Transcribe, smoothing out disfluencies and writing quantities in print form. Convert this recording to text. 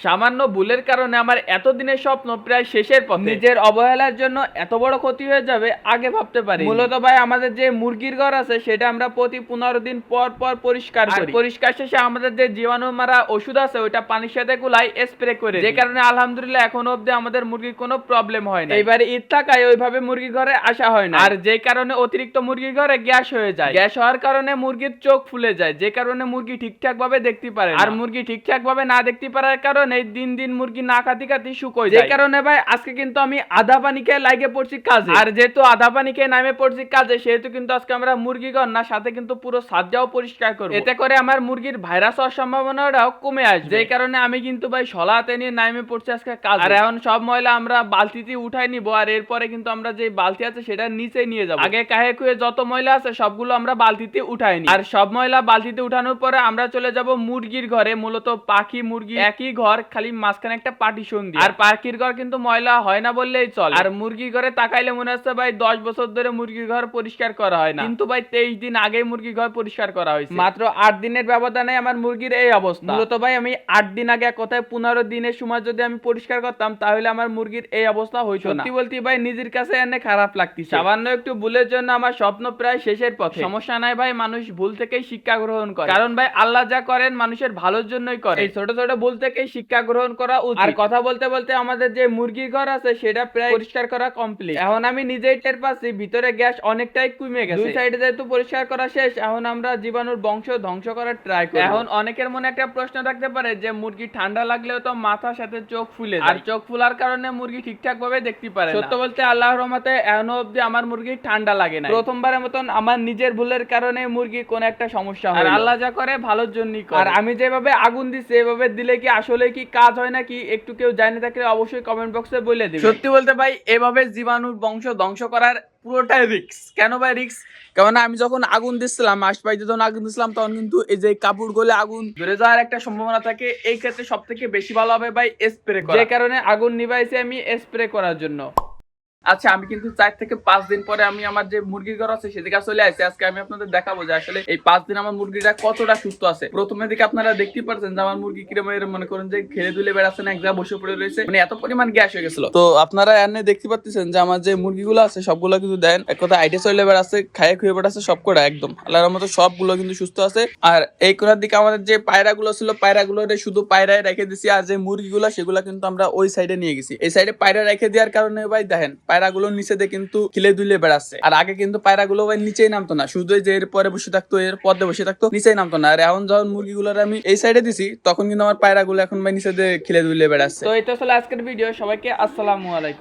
সামান্য ভুলের কারণে আমার এতদিনের স্বপ্ন প্রায় শেষের পথে। নিজের অবহেলার জন্য এত বড় ক্ষতি হয়ে যাবে আগে ভাবতে পারি। মূলত ভাই আমাদের যে মুরগির ঘর আছে সেটা আমরা প্রতি 15 দিন পর পর পরিষ্কার করি। পরিষ্কার শেষে আমাদের যে জীবাণু মারা ওষুধ আছে ওইটা পানির সাথে গুলাই স্প্রে করে, যে কারণে আলহামদুলিল্লাহ এখনো অবধি আমাদের মুরগির কোনো প্রবলেম হয় না। এইবারে ঈদ থাকায় ওইভাবে মুরগির ঘরে আসা হয় না, আর যে কারণে অতিরিক্ত মুরগির ঘরে গ্যাস হয়ে যায়। গ্যাস হওয়ার কারণে মুরগির চোখ ফুলে যায়, যে কারণে মুরগি ঠিকঠাক ভাবে দেখতে পারে। আর মুরগি ঠিকঠাক ভাবে না দেখতে পারার কারণে দিন দিন মুরগি না খাতি খাতি শুকোয় যায়। যে কারণে ভাই আজকে কিন্তু আমি আধা পানি খেয়ে লাগে পড়ছি কাজে। আর যেহেতু আধা পানি খেয়ে নামে পড়ছি কাজে, সেহেতু কিন্তু আজকে আমরা মুরগি ঘর না সাথে কিন্তু পুরো ছাদটাও পরিষ্কার করব। এতে করে আমার মুরগির ভাইরাস হওয়ার সম্ভাবনাটাও কমে আসবে। যে কারণে আমি কিন্তু ভাই সলাতে নিয়ে নামে পড়ছি আজকে কাজ। আর এখন সব ময়লা আমরা বালতিতে উঠাই নিব, আর এরপরে কিন্তু আমরা যে বালতি আছে সেটা নিচে নিয়ে যাব। আগে কাহে কুয়ে যত ময়লা আছে সবগুলো আমরা বালতিতে উঠাই নি, আর সব ময়লা বালতিতে উঠানোর পরে আমরা চলে যাব মুরগির ঘরে। মূলত পাখি মুরগি একই ঘর, খালি মাঝখানে একটা পার্টিশন দিয়ে। আর পাখির ঘর কিন্তু ময়লা হয় না বললেই চলে। আর মুরগির ঘরে তাকাইলে মনে হচ্ছে ভাই 10 বছর ধরে মুরগির ঘর পরিষ্কার করা হয় না, কিন্তু ভাই 23 দিন আগে মুরগির ঘর পরিষ্কার করা হয়েছে। মাত্র 8 দিনের ব্যবধানে আমার মুরগির এই অবস্থা। মূলত ভাই আমি 8 দিন আগে কোথায় 15 দিনের সময় যদি আমি পরিষ্কার করতাম তাহলে আমার মুরগির এই অবস্থা হইতো না। সত্যি বলতে ভাই নিজের কাছে এনে খারাপ লাগতেছে। সামান্য একটু ভুলের জন্য আমার স্বপ্ন প্রায় শেষের পথে। সমস্যা নাই ভাই, মানুষ ভুল থেকেই শিক্ষা গ্রহণ করে, কারণ ভাই আল্লাহ যা করেন মানুষের ভালোর জন্যই করে। এই ছোট ছোট ভুল থেকেই শিক্ষা গ্রহণ করা উচিত। আর কথা বলতে বলতে আমাদের যে মুরগির ঘর আছে সেটা প্রায় পরিষ্কার করা কমপ্লিট। এখন আমি নিজেই টের পাচ্ছি ভিতরে গ্যাস অনেকটাই কমে গেছে। দুই সাইডে যেহেতু পরিষ্কার করা শেষ, এখন আমরা জীবাণুর বংশ ধ্বংস করার ট্রাই করি। এখন অনেকের মনে একটা প্রশ্ন থাকতে পারে যে মুরগি ঠান্ডা লাগলেও তো মাথার সাথে চোখ ফুলে যায়, আর চোখ ফুলার কারণে মুরগি ঠিকঠাক ভাবে দেখতে পারে না। সত্য বলতে আল্লাহর রহমতে এখনো অবধি আমার মুরগি ঠান্ডা লাগে না। প্রথমবারের মতন আমার নিজের ভুলের কারণে মুরগির কোন একটা সমস্যা হয়। আর আল্লাহ যা করে ভালোর জন্যই করে। আর আমি যেভাবে আগুন দিছি এভাবে দিলে কি আসলে কি কাজ হয় নাকি একটু কেউ জানে থাকলে অবশ্যই কমেন্ট বক্সে বলে দিবেন। সত্যি বলতে ভাই এভাবে জীবাণুর বংশ ধ্বংস করার পুরোটাই রিস্ক। কেন ভাই রিস্ক? কারণ আমি যখন আগুন দিচ্ছিলাম, আশপাশে যখন আগুন দিচ্ছিলাম, তখন কিন্তু এই যে কাপড় গলে আগুন ধরে যাওয়ার একটা সম্ভাবনা থাকে। এই ক্ষেত্রে সব থেকে বেশি ভালো হবে ভাই স্প্রে করা, যে কারণে আগুন নিভাইছি আমি স্প্রে করার জন্য। আচ্ছা, আমি কিন্তু 4 থেকে 5 দিন পরে আমি আমার যে মুরগির ঘর আছে সেদিকে চলে আসছি। আজকে আমি আপনাদের দেখাবো যে আসলে এই 5 দিন আমার মুরগিটা কতটা সুস্থ আছে। প্রথমের দিকে আপনারা দেখতেই পারছেন যে আমার মুরগি কিরকম মনে করেন যে খেলে দুলে বেড়াচ্ছে না, এক জায়গায় বসে পড়ে রয়েছে, মানে এত পরিমাণ গ্যাস হয়ে গেছিল। তো আপনারা এনে দেখতে পাচ্ছেন যে আমার যে মুরগিগুলো আছে সবগুলো কিন্তু দেন এক কথা আইটে চলে বেড়াচ্ছে, খাইয়ে খুঁয়ে বেড়াচ্ছে সবকটা একদম আল্লাহর মতো সবগুলো কিন্তু সুস্থ আছে। আর এই কোনার দিকে আমাদের যে পায়রাগুলো ছিল পায়রাগুলো শুধু পায়রায় রেখে দিছি, আর যে মুরগিগুলো সেগুলো কিন্তু আমরা ওই সাইডে নিয়ে গেছি। এই সাইডে পায়রা রেখে দেওয়ার কারণে ভাই দেখেন পায়রাগুলো নিচে দিয়ে কিন্তু খিলে দুলে বেড়াচ্ছে। আর আগে কিন্তু পায়রাগুলো ভাই নিচেই নামতো না, শুধু যে এর পরে বসে থাকতো, এর পদে বসে থাকতো, নিচেই নামতো না। আর এখন যখন মুরগিগুলোর আমি এই সাইডে দিছি তখন কিন্তু আমার পায়রাগুলো এখন ভাই নিচে দিয়ে খিলে দুলে বেড়াচ্ছে। তো এটা ছিল আজকের ভিডিও। সবাইকে আসসালামু আলাইকুম।